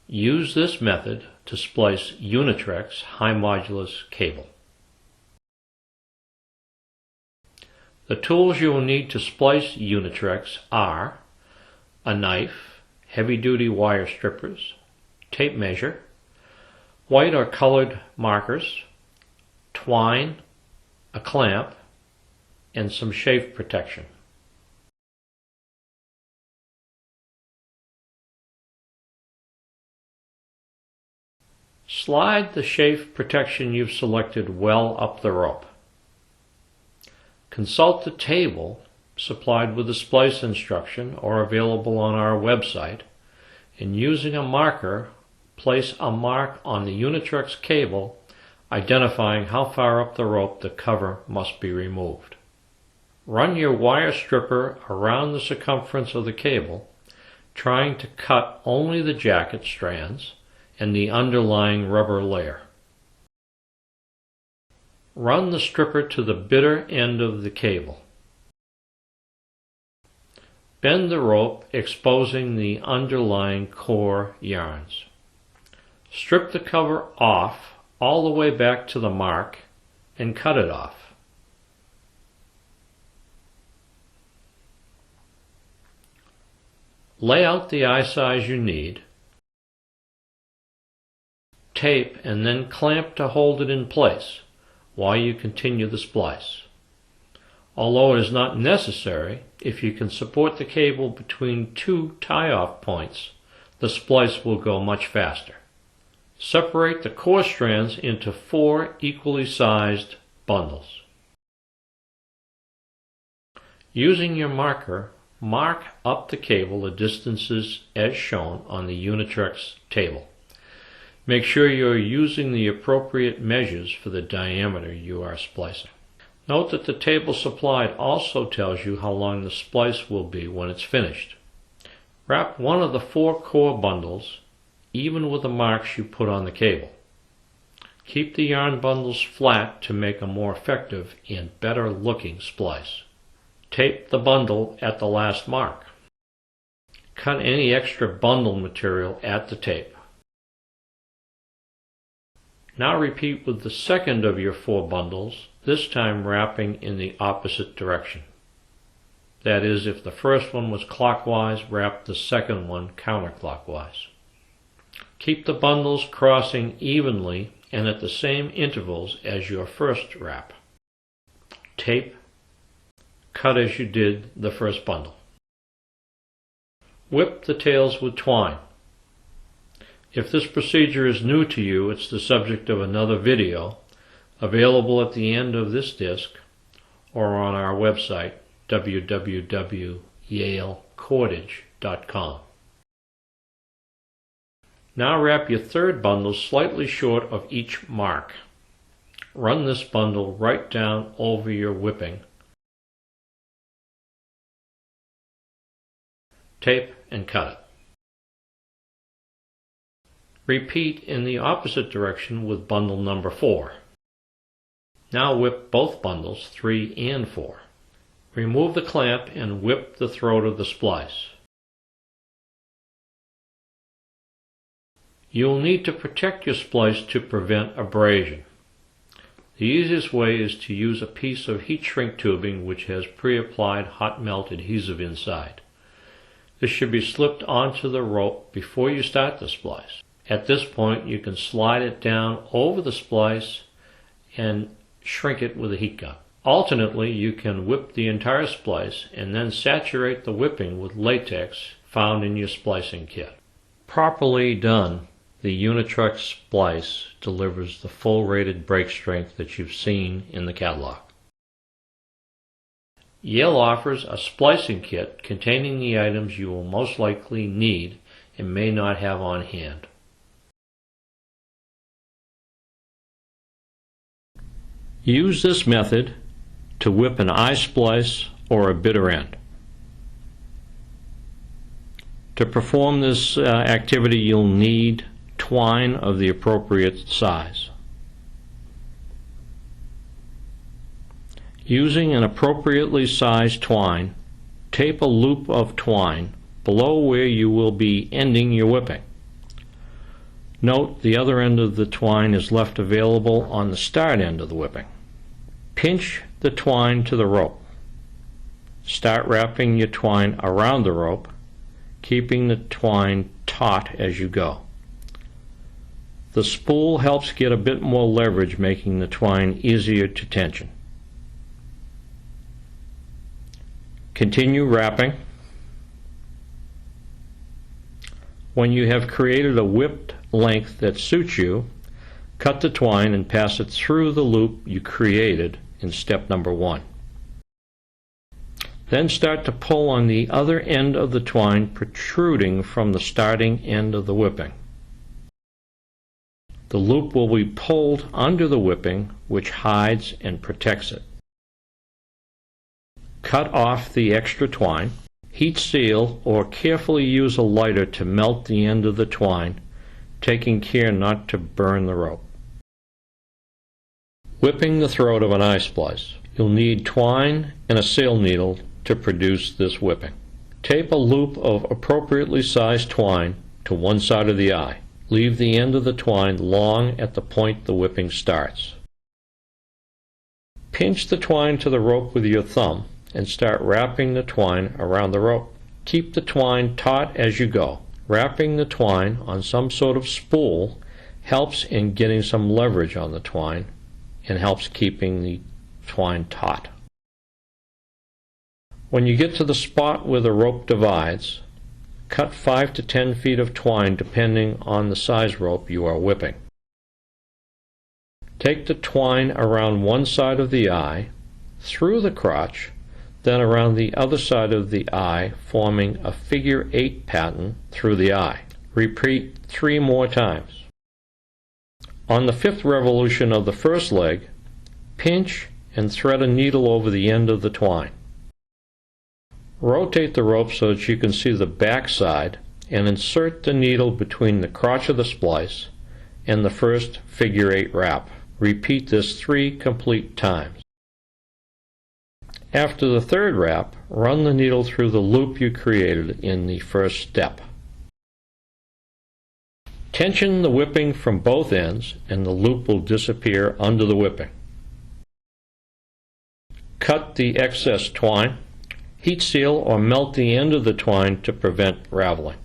Use this method to splice UniTrex high modulus cable. The tools you will need to splice UniTrex are a knife, heavy-duty wire strippers, tape measure, white or colored markers, twine, a clamp, and some chafe protection. Slide the chafe protection you've selected well up the rope. Consult the table supplied with the splice instruction or available on our website, and using a marker, place a mark on the UniTrex cable identifying how far up the rope the cover must be removed. Run your wire stripper around the circumference of the cable, trying to cut only the jacket strands and the underlying rubber layer. Run the stripper to the bitter end of the cable. Bend the rope, exposing the underlying core yarns. Strip the cover off all the way back to the mark and cut it off. Lay out the eye size you need. Tape and then clamp to hold it in place while you continue the splice. Although it is not necessary, if you can support the cable between two tie-off points, the splice will go much faster. Separate the core strands into 4 equally sized bundles. Using your marker, mark up the cable the distances as shown on the UniTrex table. Make sure you are using the appropriate measures for the diameter you are splicing. Note that the table supplied also tells you how long the splice will be when it's finished. Wrap one of the 4 core bundles even with the marks you put on the cable. Keep the yarn bundles flat to make a more effective and better looking splice. Tape the bundle at the last mark. Cut any extra bundle material at the tape. Now repeat with the second of your 4 bundles, this time wrapping in the opposite direction. That is, if the first one was clockwise, wrap the second one counterclockwise. Keep the bundles crossing evenly and at the same intervals as your first wrap. Tape, cut as you did the first bundle. Whip the tails with twine. If this procedure is new to you, it's the subject of another video available at the end of this disc or on our website www.yalecordage.com. Now wrap your third bundle slightly short of each mark. Run this bundle right down over your whipping. Tape and cut it. Repeat in the opposite direction with bundle number 4. Now whip both bundles 3 and 4. Remove the clamp and whip the throat of the splice. You will need to protect your splice to prevent abrasion. The easiest way is to use a piece of heat shrink tubing which has pre-applied hot melt adhesive inside. This should be slipped onto the rope before you start the splice. At this point, you can slide it down over the splice and shrink it with a heat gun. Alternately, you can whip the entire splice and then saturate the whipping with latex found in your splicing kit. Properly done, the UniTrex splice delivers the full rated break strength that you've seen in the catalog. Yale offers a splicing kit containing the items you will most likely need and may not have on hand. Use this method to whip an eye splice or a bitter end. To perform this activity, you'll need twine of the appropriate size. Using an appropriately sized twine, tape a loop of twine below where you will be ending your whipping. Note the other end of the twine is left available on the start end of the whipping. Pinch the twine to the rope. Start wrapping your twine around the rope, keeping the twine taut as you go. The spool helps get a bit more leverage, making the twine easier to tension. Continue wrapping. When you have created a whipped length that suits you, cut the twine and pass it through the loop you created in step number 1. Then start to pull on the other end of the twine protruding from the starting end of the whipping. The loop will be pulled under the whipping, which hides and protects it. Cut off the extra twine. Heat seal or carefully use a lighter to melt the end of the twine, taking care not to burn the rope. Whipping the throat of an eye splice. You'll need twine and a sail needle to produce this whipping. Tape a loop of appropriately sized twine to one side of the eye. Leave the end of the twine long at the point the whipping starts. Pinch the twine to the rope with your thumb and start wrapping the twine around the rope. Keep the twine taut as you go. Wrapping the twine on some sort of spool helps in getting some leverage on the twine and helps keeping the twine taut. When you get to the spot where the rope divides, cut 5 to 10 feet of twine depending on the size rope you are whipping. Take the twine around one side of the eye, through the crotch, then around the other side of the eye, forming a figure 8 pattern through the eye. Repeat 3 more times. On the 5th revolution of the first leg, pinch and thread a needle over the end of the twine. Rotate the rope so that you can see the back side and insert the needle between the crotch of the splice and the first figure 8 wrap. Repeat this 3 complete times. After the 3rd wrap, run the needle through the loop you created in the first step. Tension the whipping from both ends and the loop will disappear under the whipping. Cut the excess twine. Heat seal or melt the end of the twine to prevent raveling.